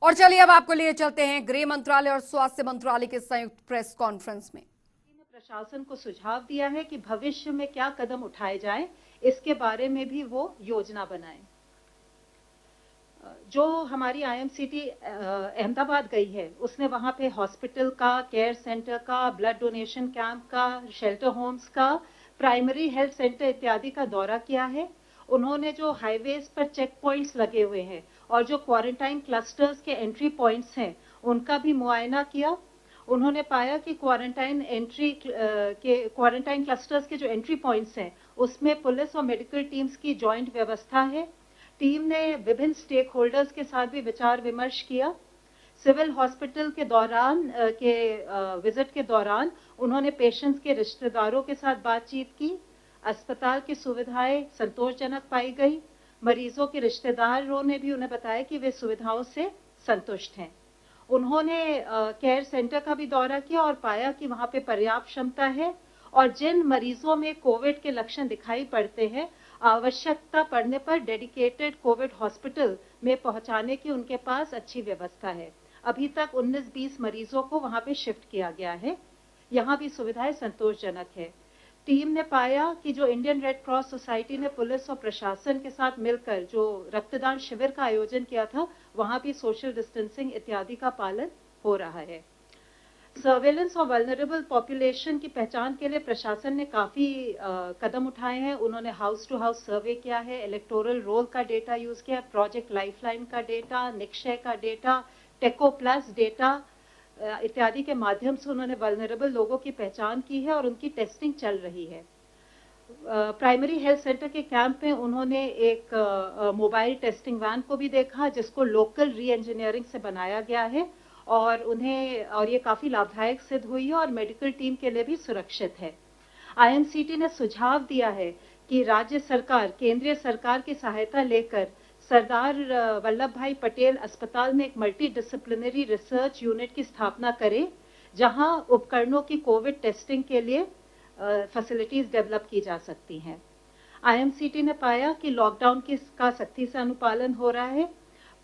और चलिए अब आपको लिए चलते हैं गृह मंत्रालय और स्वास्थ्य मंत्रालय के संयुक्त प्रेस कॉन्फ्रेंस में। प्रशासन को सुझाव दिया है कि भविष्य में क्या कदम उठाए जाएं, इसके बारे में भी वो योजना बनाएं। जो हमारी आईएमसीटी अहमदाबाद गई है, उसने वहां पे हॉस्पिटल का, केयर सेंटर का, ब्लड डोनेशन कैंप का, शेल्टर होम्स का, प्राइमरी हेल्थ सेंटर इत्यादि का दौरा किया है। उन्होंने जो हाईवेज पर चेक पॉइंट्स लगे हुए हैं और जो क्वारंटाइन क्लस्टर्स के एंट्री पॉइंट्स हैं, उनका भी मुआयना किया। उन्होंने पाया कि क्वारंटाइन क्लस्टर्स के जो एंट्री पॉइंट्स हैं, उसमें पुलिस और मेडिकल टीम्स की जॉइंट व्यवस्था है। टीम ने विभिन्न स्टेक होल्डर्स के साथ भी विचार विमर्श किया। सिविल हॉस्पिटल के दौरान विजिट के दौरान उन्होंने पेशेंट्स के रिश्तेदारों के साथ बातचीत की। अस्पताल की सुविधाएं संतोषजनक पाई गई। मरीजों के रिश्तेदारों ने भी उन्हें बताया कि वे सुविधाओं से संतुष्ट हैं। उन्होंने केयर सेंटर का भी दौरा किया और पाया कि वहां पे पर्याप्त क्षमता है और जिन मरीजों में कोविड के लक्षण दिखाई पड़ते हैं, आवश्यकता पड़ने पर डेडिकेटेड कोविड हॉस्पिटल में पहुंचाने की उनके पास अच्छी व्यवस्था है। अभी तक 19-20 मरीजों को वहां पे शिफ्ट किया गया है। यहाँ भी सुविधाएं संतोषजनक है। टीम ने पाया कि जो इंडियन रेड क्रॉस सोसाइटी ने पुलिस और प्रशासन के साथ मिलकर जो रक्तदान शिविर का आयोजन किया था, वहां भी सोशल डिस्टेंसिंग इत्यादि का पालन हो रहा है। सर्वेलेंस और वल्नरेबल पॉपुलेशन की पहचान के लिए प्रशासन ने काफी कदम उठाए हैं। उन्होंने हाउस टू हाउस सर्वे किया है, इलेक्टोरल रोल का डेटा यूज किया, प्रोजेक्ट लाइफलाइन का डेटा, निक्षय का डेटा, टेको प्लस डेटा इत्यादि के माध्यम से उन्होंने वल्नरेबल लोगों की पहचान की है और उनकी टेस्टिंग चल रही है। प्राइमरी हेल्थ सेंटर के कैंप में उन्होंने एक मोबाइल टेस्टिंग वैन को भी देखा, जिसको लोकल री इंजीनियरिंग से बनाया गया है और ये काफी लाभदायक सिद्ध हुई है और मेडिकल टीम के लिए भी सुरक्षित है। आईएमसीटी ने सुझाव दिया है कि राज्य सरकार केंद्रीय सरकार की सहायता लेकर सरदार वल्लभ भाई पटेल अस्पताल में एक मल्टी डिसिप्लिनरी रिसर्च यूनिट की स्थापना करे, जहां उपकरणों की कोविड टेस्टिंग के लिए फैसिलिटीज डेवलप की जा सकती हैं। आईएमसीटी ने पाया कि लॉकडाउन का सख्ती से अनुपालन हो रहा है।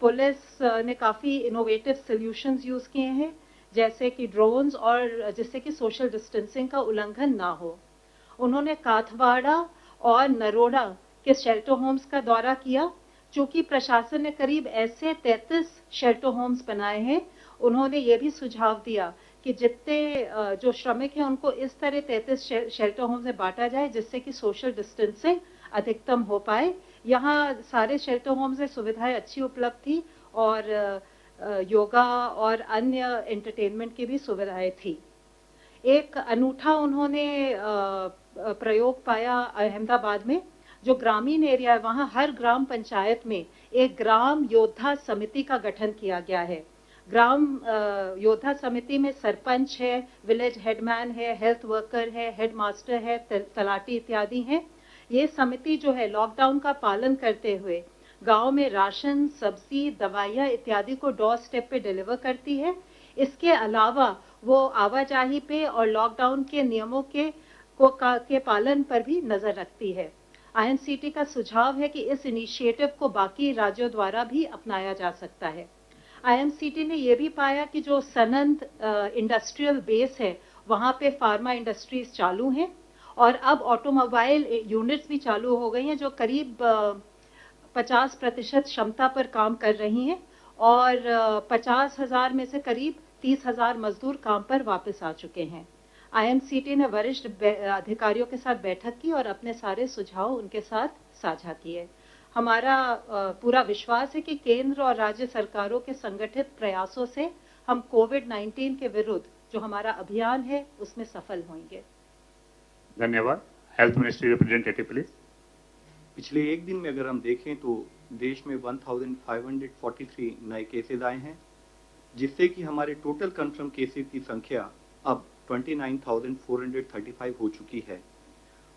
पुलिस ने काफी इनोवेटिव सॉल्यूशंस यूज किए हैं, जैसे कि ड्रोन्स, और जिससे कि सोशल डिस्टेंसिंग का उल्लंघन ना हो। उन्होंने काथवाड़ा और नरोड़ा के शेल्टर होम्स का दौरा किया। चूंकि प्रशासन ने करीब ऐसे 33 शेल्टर होम्स बनाए हैं, उन्होंने ये भी सुझाव दिया कि जितने जो श्रमिक हैं उनको इस तरह 33 शेल्टर होम्स में बांटा जाए, जिससे कि सोशल डिस्टेंसिंग अधिकतम हो पाए। यहाँ सारे शेल्टर होम्स में सुविधाएं अच्छी उपलब्ध थी और योगा और अन्य एंटरटेनमेंट की भी सुविधाएं थी। एक अनूठा उन्होंने प्रयोग पाया अहमदाबाद में। जो ग्रामीण एरिया है, वहां हर ग्राम पंचायत में एक ग्राम योद्धा समिति का गठन किया गया है। ग्राम योद्धा समिति में सरपंच है, विलेज हेडमैन है, हेल्थ वर्कर है, हेडमास्टर है, तलाटी इत्यादि हैं। ये समिति जो है लॉकडाउन का पालन करते हुए गांव में राशन, सब्जी, दवाइयां इत्यादि को डोर स्टेप पे डिलीवर करती है। इसके अलावा वो आवाजाही पे और लॉकडाउन के नियमों के पालन पर भी नजर रखती है। आईएनसीटी का सुझाव है कि इस इनिशिएटिव को बाकी राज्यों द्वारा भी अपनाया जा सकता है। आईएमसीटी ने यह भी पाया कि जो सनंद इंडस्ट्रियल बेस है, वहां पे फार्मा इंडस्ट्रीज चालू हैं और अब ऑटोमोबाइल यूनिट्स भी चालू हो गई हैं, जो करीब 50% क्षमता पर काम कर रही हैं और 50,000 में से करीब 30,000 मजदूर काम पर वापस आ चुके हैं। आईएमसीटी ने वरिष्ठ अधिकारियों के साथ बैठक की और अपने सारे सुझाव उनके साथ साझा किए। हमारा पूरा विश्वास है कि केंद्र और राज्य सरकारों के संगठित प्रयासों से हम कोविड-19 के विरुद्ध जो हमारा अभियान है उसमें सफल होंगे। धन्यवाद। Health ministry representative please. पिछले एक दिन में अगर हम देखें तो देश में 1543 नए केसेज आए हैं, जिससे कि हमारे टोटल कंफर्म केसेज की संख्या अब 29,435 हो चुकी है।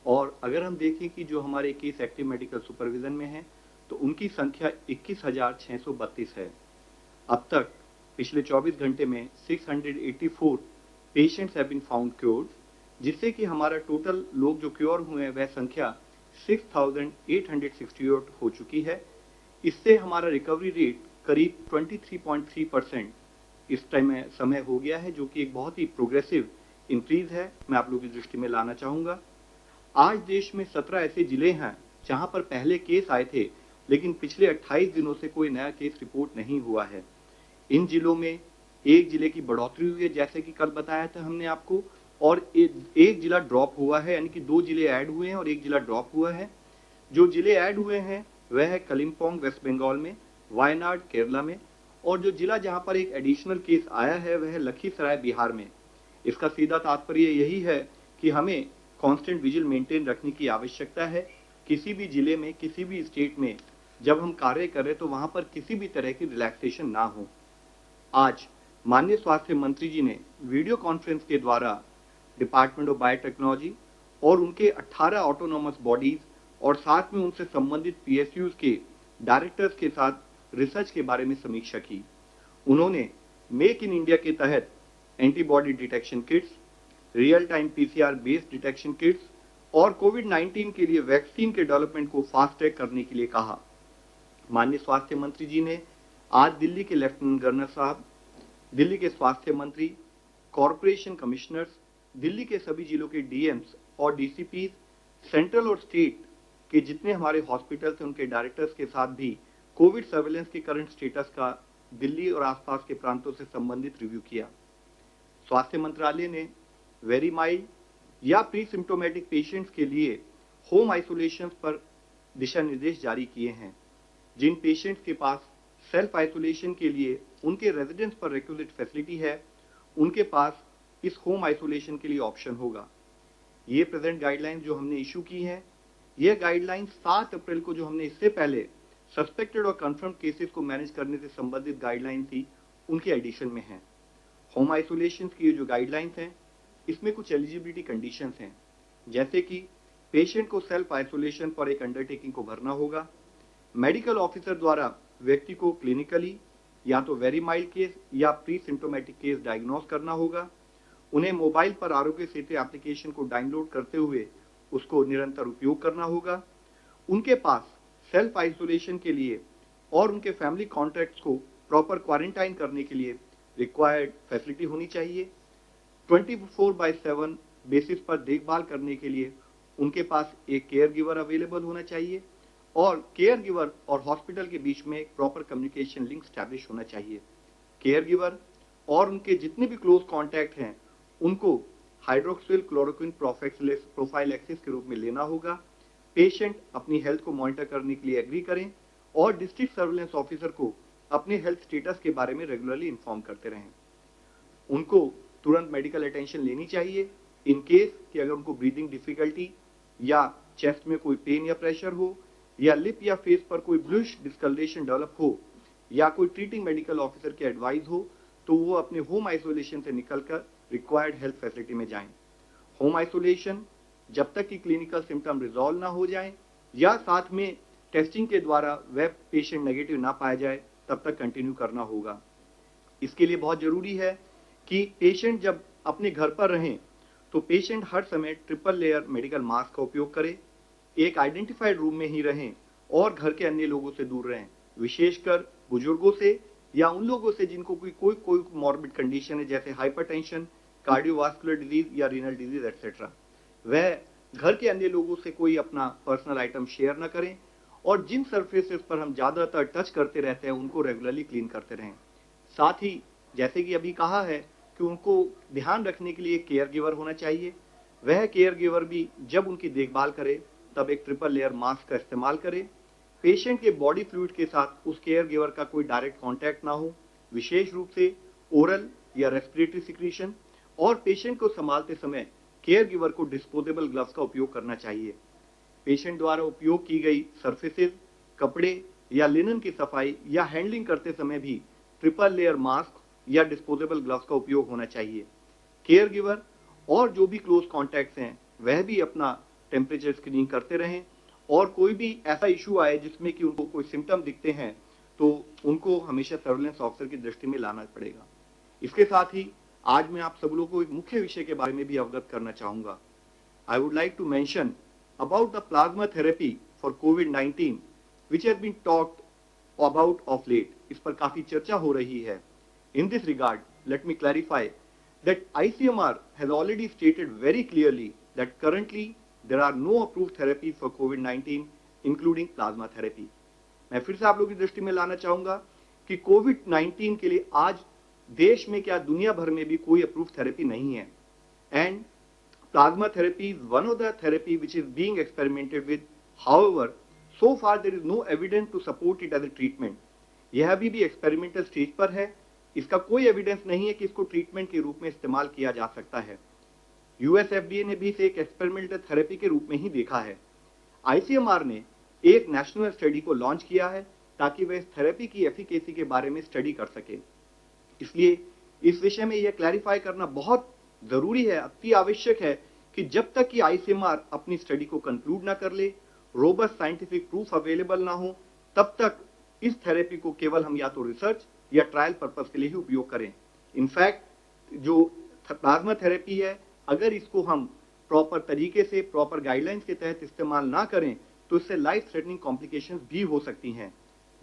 और अगर हम देखें कि जो हमारे केस एक्टिव मेडिकल सुपरविजन में हैं, तो उनकी संख्या 21,632 है। अब तक पिछले 24 घंटे में 684 patients have been found cured, जिससे कि हमारा टोटल लोग जो क्योर हुए हैं वह संख्या 6,868 हो चुकी है। इससे हमारा रिकवरी रेट करीब 23.3% इस समय हो गया है, जो कि एक बहुत ही प्रोग्रेसिव इंक्रीज है। मैं आप लोगों की दृष्टि में लाना चाहूंगा। आज देश में 17 ऐसे जिले हैं जहां पर पहले केस आए थे, लेकिन पिछले 28 दिनों से कोई नया केस रिपोर्ट नहीं हुआ है। इन जिलों में एक जिले की बढ़ोतरी हुई है, जैसे कि कल बताया था हमने आपको, और एक जिला ड्रॉप हुआ है, यानी कि 2 जिले ऐड हुए हैं और एक जिला ड्रॉप हुआ है। जो जिले ऐड हुए हैं वह है कलिम्पोंग वेस्ट बंगाल में, वायनाड केरला में, और जो जिला जहां पर एक एडिशनल केस आया है वह है लखीसराय बिहार में। इसका सीधा तात्पर्य यही है कि हमें कांस्टेंट विजिल मेंटेन रखने की आवश्यकता है। किसी भी जिले में, किसी भी स्टेट में जब हम कार्य करें तो वहां पर किसी भी तरह की रिलैक्सेशन ना हो। आज माननीय स्वास्थ्य मंत्री जी ने वीडियो कॉन्फ्रेंस के द्वारा डिपार्टमेंट ऑफ बायोटेक्नोलॉजी और उनके 18 ऑटोनॉमस बॉडीज और साथ में उनसे संबंधित पीएसयूज के डायरेक्टर्स के साथ रिसर्च के बारे में समीक्षा की। उन्होंने मेक इन इंडिया के तहत antibody detection kits, real time PCR based detection kits और कोविड-19 के लिए वैक्सीन के डेवलपमेंट को फास्ट ट्रैक करने के लिए कहा। माननीय स्वास्थ्य मंत्री जी ने आज दिल्ली के लेफ्टिनेंट गवर्नर साहब, दिल्ली के स्वास्थ्य मंत्री, कॉरपोरेशन कमिश्नर्स, दिल्ली के सभी जिलों के डीएम्स और डीसीपीज, सेंट्रल और स्टेट के जितने हमारे हॉस्पिटल्स हैं उनके डायरेक्टर्स के साथ भी कोविड सर्वेलेंस के करंट स्टेटस का दिल्ली और आसपास के प्रांतों से संबंधित रिव्यू किया। स्वास्थ्य मंत्रालय ने वेरी माइल्ड या प्री सिम्टोमेटिक पेशेंट्स के लिए होम आइसोलेशन पर दिशा निर्देश जारी किए हैं। जिन पेशेंट्स के पास सेल्फ आइसोलेशन के लिए उनके रेजिडेंस पर रिक्विजिट फैसिलिटी है, उनके पास इस होम आइसोलेशन के लिए ऑप्शन होगा। ये प्रेजेंट गाइडलाइंस जो हमने इशू की हैं, ये गाइडलाइंस 7 अप्रैल को जो हमने इससे पहले सस्पेक्टेड और कंफर्म केसेस को मैनेज करने से संबंधित गाइडलाइन थी, उनके एडिशन में है। होम आइसोलेशन की ये जो गाइडलाइंस हैं, इसमें कुछ एलिजिबिलिटी कंडीशंस हैं, जैसे कि पेशेंट को सेल्फ आइसोलेशन पर एक अंडरटेकिंग को भरना होगा। मेडिकल ऑफिसर द्वारा व्यक्ति को क्लिनिकली या तो वेरी माइल्ड केस या प्री सिम्टोमेटिक केस डायग्नोस करना होगा। उन्हें मोबाइल पर आरोग्य सेतु एप्लीकेशन को डाउनलोड करते हुए उसको निरंतर उपयोग करना होगा। उनके पास सेल्फ आइसोलेशन के लिए और उनके फैमिली कॉन्टैक्ट्स को प्रॉपर क्वारंटाइन करने के लिए रिक्वायर्ड फैसिलिटी होनी चाहिए। 24/7 बेसिस पर देखभाल करने के लिए उनके पास एक केयर गिवर अवेलेबल होना चाहिए और केयर गिवर और हॉस्पिटल के बीच में एक प्रॉपर कम्युनिकेशन लिंक स्टैब्लिश होना चाहिए। केयर गिवर और उनके जितने भी क्लोज कॉन्टैक्ट हैं उनको हाइड्रोक्सिल क्लोरोक्विन प्रोफाइलैक्सिस के रूप में लेना होगा। पेशेंट अपनी हेल्थ को मॉनिटर करने के लिए एग्री करें और डिस्ट्रिक्ट सर्विलेंस ऑफिसर को अपने हेल्थ स्टेटस के बारे में रेगुलरली इन्फॉर्म करते रहें। उनको तुरंत मेडिकल अटेंशन लेनी चाहिए इन केस कि अगर उनको ब्रीदिंग डिफिकल्टी या चेस्ट में कोई पेन या प्रेशर हो या लिप या फेस पर कोई ब्लूइश डिस्कलरेशन डेवलप हो या कोई ट्रीटिंग मेडिकल ऑफिसर की एडवाइस हो, तो वो अपने होम आइसोलेशन से निकलकर रिक्वायर्ड हेल्थ फैसिलिटी में जाएं। होम आइसोलेशन जब तक कि क्लिनिकल सिम्टम रिजॉल्व ना हो जाए या साथ में टेस्टिंग के द्वारा वह पेशेंट नेगेटिव ना पाया जाए, तब तक कंटिन्यू करना होगा। इसके लिए बहुत जरूरी है कि पेशेंट जब अपने घर पर रहें तो पेशेंट हर समय ट्रिपल लेयर मेडिकल मास्क का उपयोग करे, एक आइडेंटिफाइड रूम में ही रहें और घर के अन्य लोगों से दूर रहें, विशेषकर बुजुर्गों से या उन लोगों से जिनको कोई मॉर्बिड कंडीशन है, जैसे हाइपरटेंशन, कार्डियोवास्कुलर डिजीज या रीनल डिजीज एटसेट्रा। वह घर के अन्य लोगों से कोई अपना पर्सनल आइटम शेयर न करें और जिन सरफेसेस पर हम ज्यादातर टच करते रहते हैं उनको रेगुलरली क्लीन करते रहें। साथ ही जैसे कि अभी कहा है कि उनको ध्यान रखने के लिए केयर गिवर होना चाहिए। वह केयर गिवर भी जब उनकी देखभाल करे तब एक ट्रिपल लेयर मास्क का इस्तेमाल करे। पेशेंट के बॉडी फ्लूइड के साथ उस केयर गिवर का कोई डायरेक्ट कांटेक्ट ना हो, विशेष रूप से ओरल या रेस्पिरेटरी सिक्रीशन, और पेशेंट को संभालते समय केयर गिवर को डिस्पोजेबल ग्लव्स का उपयोग करना चाहिए। पेशेंट द्वारा उपयोग की गई सरफेसेस, कपड़े या लिनन की सफाई या हैंडलिंग करते समय भी ट्रिपल लेयर मास्क या डिस्पोजेबल ग्लव्स का उपयोग होना चाहिए। केयर गिवर और जो भी क्लोज कॉन्टैक्ट्स हैं वह भी अपना टेम्परेचर स्क्रीनिंग करते रहें और कोई भी ऐसा इशू आए जिसमें कि उनको कोई सिम्टम दिखते हैं तो उनको हमेशा सर्विलेंस ऑफिसर की दृष्टि में लाना पड़ेगा। इसके साथ ही आज मैं आप सब लोगों को एक मुख्य विषय के बारे में भी अवगत करना चाहूंगा। I would like to mention about the plasma therapy for COVID-19 which has been talked about of late, इस पर काफी चर्चा हो रही है। In this regard, let me clarify that ICMR has already stated very clearly that currently there are no approved therapies for COVID-19, including plasma therapy. मैं फिर से आप लोगों की दृष्टि में लाना चाहूंगा कि कोविड-19 के लिए आज देश में क्या दुनिया भर में भी कोई अप्रूव्ड थेरेपी नहीं है। And plasma therapy is one of the therapy which is being experimented with, however so far there is no evidence to support it as a treatment. यह अभी भी एक्सपेरिमेंटल स्टेज पर है, इसका कोई एविडेंस नहीं है कि इसको ट्रीटमेंट के रूप में इस्तेमाल किया जा सकता है। यूएस एफडीए ने भी इसे एक एक्सपेरिमेंटल थेरेपी के रूप में ही देखा है। आईसीएमआर ने एक नेशनल स्टडी को लॉन्च किया है ताकि वह इस थेरेपी की एफिकेसी के बारे में स्टडी कर सके। इसलिए इस विषय में यह क्लैरिफाई करना बहुत जरूरी है, अति आवश्यक है कि जब तक कि आईसीएमआर अपनी स्टडी को कंक्लूड ना कर ले, रोबस्ट साइंटिफिक प्रूफ अवेलेबल ना हो, तब तक इस थेरेपी को केवल हम या तो रिसर्च या ट्रायल पर्पस के लिए ही उपयोग करें। इनफैक्ट जो प्लाज्मा थेरेपी है, अगर इसको हम प्रॉपर तरीके से, प्रॉपर गाइडलाइंस के तहत इस्तेमाल ना करें तो इससे लाइफ थ्रेटनिंग कॉम्प्लिकेशंस भी हो सकती हैं।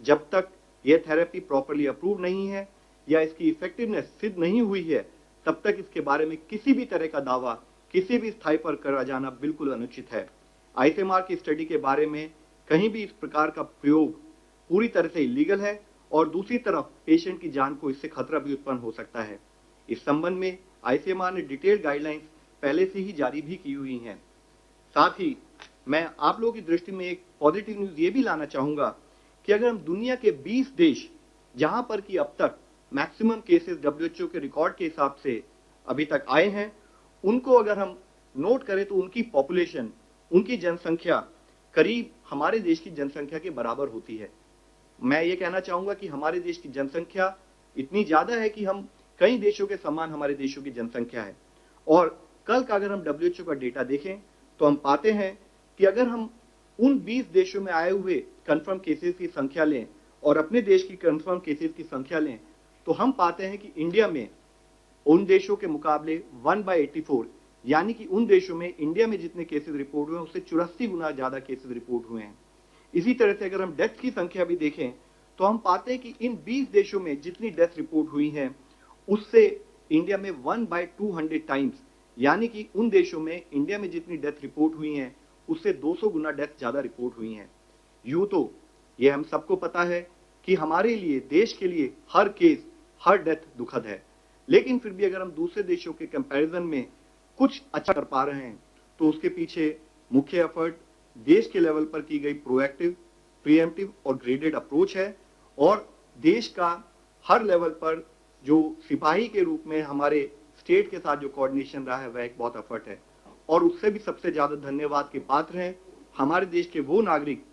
जब तक यह थेरेपी प्रॉपरली अप्रूव नहीं है या इसकी इफेक्टिवनेस सिद्ध नहीं हुई है, तब तक इसके बारे में किसी भी तरह का दावा किसी भी स्थाई पर करा जाना बिल्कुल अनुचित है। आईसीएमआर की स्टडी के बारे में कहीं भी इस प्रकार का प्रयोग पूरी तरह से इलीगल है और दूसरी तरफ पेशेंट की जान को इससे खतरा भी उत्पन्न हो सकता है। इस संबंध में आईसीएमआर ने डिटेल्ड गाइडलाइंस पहले से ही जारी भी की हुई हैं। साथ ही मैं आप लोगों की दृष्टि में एक पॉजिटिव न्यूज ये भी लाना चाहूंगा कि अगर हम दुनिया के 20 देश जहां पर कि अब तक मैक्सिमम केसेस डब्ल्यूएचओ के रिकॉर्ड के हिसाब से अभी तक आए हैं, उनको अगर हम नोट करें तो उनकी पॉपुलेशन, उनकी जनसंख्या करीब हमारे देश की जनसंख्या के बराबर होती है। मैं ये कहना चाहूंगा कि हमारे देश की जनसंख्या इतनी ज्यादा है कि हम कई देशों के समान हमारे देशों की जनसंख्या है। और कल का अगर हम डब्ल्यूएचओ का डेटा देखें तो हम पाते हैं कि अगर हम उन 20 देशों में आए हुए कंफर्म केसेस की संख्या लें और अपने देश की कंफर्म केसेस की संख्या लें तो हम पाते हैं कि इंडिया में उन देशों के मुकाबले 1/84, यानी कि उन देशों में इंडिया में जितने केसेस रिपोर्ट हुए उससे 84 गुना ज्यादा केसेस रिपोर्ट हुए हैं। इसी तरह से अगर हम डेथ की संख्या भी देखें तो हम पाते हैं कि इन 20 देशों में जितनी डेथ रिपोर्ट हुई हैं उससे इंडिया में 1/200 टाइम्स, यानी कि उन देशों में इंडिया में जितनी डेथ रिपोर्ट हुई हैं उससे 200 गुना डेथ ज्यादा रिपोर्ट हुई हैं। यूं तो यह हम सबको पता है कि हमारे लिए, देश के लिए हर केस, हर डेथ दुखद है, लेकिन फिर भी अगर हम दूसरे देशों के कंपैरिजन में कुछ अच्छा कर पा रहे हैं तो उसके पीछे मुख्य एफर्ट देश के लेवल पर की गई प्रोएक्टिव, प्रीएम्प्टिव और ग्रेडेड अप्रोच है। और देश का हर लेवल पर जो सिपाही के रूप में हमारे स्टेट के साथ जो कोऑर्डिनेशन रहा है वह एक बहुत एफर्ट है। और उससे भी सबसे ज्यादा धन्यवाद के पात्र हैं हमारे देश के वो नागरिक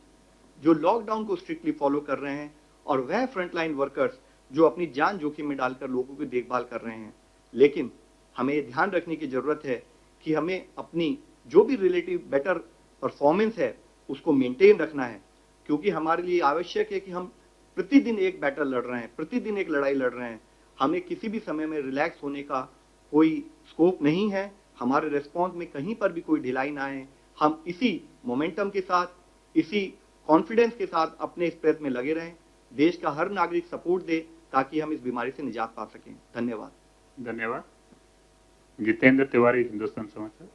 जो लॉकडाउन को स्ट्रिक्टली फॉलो कर रहे हैं और वह फ्रंटलाइन वर्कर्स जो अपनी जान जोखिम में डालकर लोगों की देखभाल कर रहे हैं। लेकिन हमें यह ध्यान रखने की जरूरत है कि हमें अपनी जो भी रिलेटिव बेटर परफॉर्मेंस है उसको मेंटेन रखना है, क्योंकि हमारे लिए आवश्यक है कि हम प्रतिदिन एक बैटल लड़ रहे हैं, प्रतिदिन एक लड़ाई लड़ रहे हैं। हमें किसी भी समय में रिलैक्स होने का कोई स्कोप नहीं है। हमारे रेस्पॉन्स में कहीं पर भी कोई ढिलाई ना आए। हम इसी मोमेंटम के साथ, इसी कॉन्फिडेंस के साथ अपने इस प्रयत्न में लगे रहें। देश का हर नागरिक सपोर्ट दे ताकि हम इस बीमारी से निजात पा सकें। धन्यवाद। धन्यवाद। जितेंद्र तिवारी, हिंदुस्तान समाचार।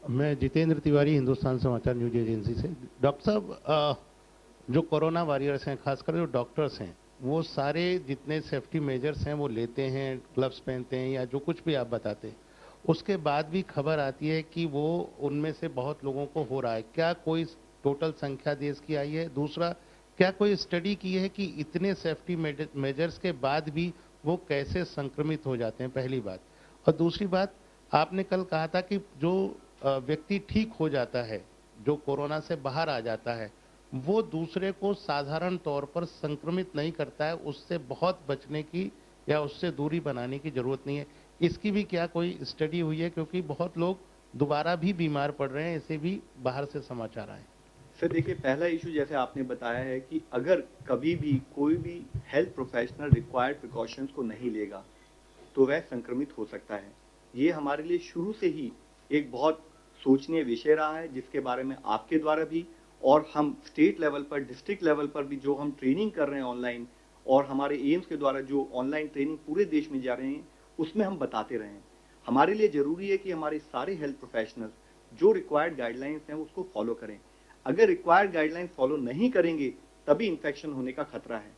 मैं जितेंद्र तिवारी, हिंदुस्तान समाचार न्यूज एजेंसी से। डॉक्टर साहब, जो कोरोना वॉरियर्स हैं, खासकर जो डॉक्टर्स हैं, वो सारे जितने सेफ्टी मेजर्स हैं वो लेते हैं, ग्लव्स पहनते हैं या जो कुछ भी आप बताते हैं, उसके बाद भी खबर आती है कि वो उनमें से बहुत लोगों को हो रहा है। क्या कोई टोटल संख्या देश की आई है? दूसरा, क्या कोई स्टडी की है कि इतने सेफ्टी मेजर्स के बाद भी वो कैसे संक्रमित हो जाते हैं? पहली बात। और दूसरी बात, आपने कल कहा था कि जो व्यक्ति ठीक हो जाता है, जो कोरोना से बाहर आ जाता है, वो दूसरे को साधारण तौर पर संक्रमित नहीं करता है, उससे बहुत बचने की या उससे दूरी बनाने की जरूरत नहीं है। इसकी भी क्या कोई स्टडी हुई है? क्योंकि बहुत लोग दोबारा भी बीमार पड़ रहे हैं, ऐसे भी बाहर से समाचार आए। सर देखिए, पहला इशू जैसे आपने बताया है कि अगर कभी भी कोई भी हेल्थ प्रोफेशनल रिक्वायर्ड प्रिकॉशंस को नहीं लेगा तो वह संक्रमित हो सकता है। ये हमारे लिए शुरू से ही एक बहुत सोचनीय विषय रहा है, जिसके बारे में आपके द्वारा भी और हम स्टेट लेवल पर, डिस्ट्रिक्ट लेवल पर भी जो हम ट्रेनिंग कर रहे हैं ऑनलाइन, और हमारे एम्स के द्वारा जो ऑनलाइन ट्रेनिंग पूरे देश में जा रहे हैं, उसमें हम बताते रहें। हमारे लिए जरूरी है कि हमारे सारे हेल्थ प्रोफेशनल्स जो रिक्वायर्ड गाइडलाइंस हैं उसको फॉलो करें। अगर रिक्वायर्ड गाइडलाइन फॉलो नहीं करेंगे तभी इन्फेक्शन होने का खतरा है।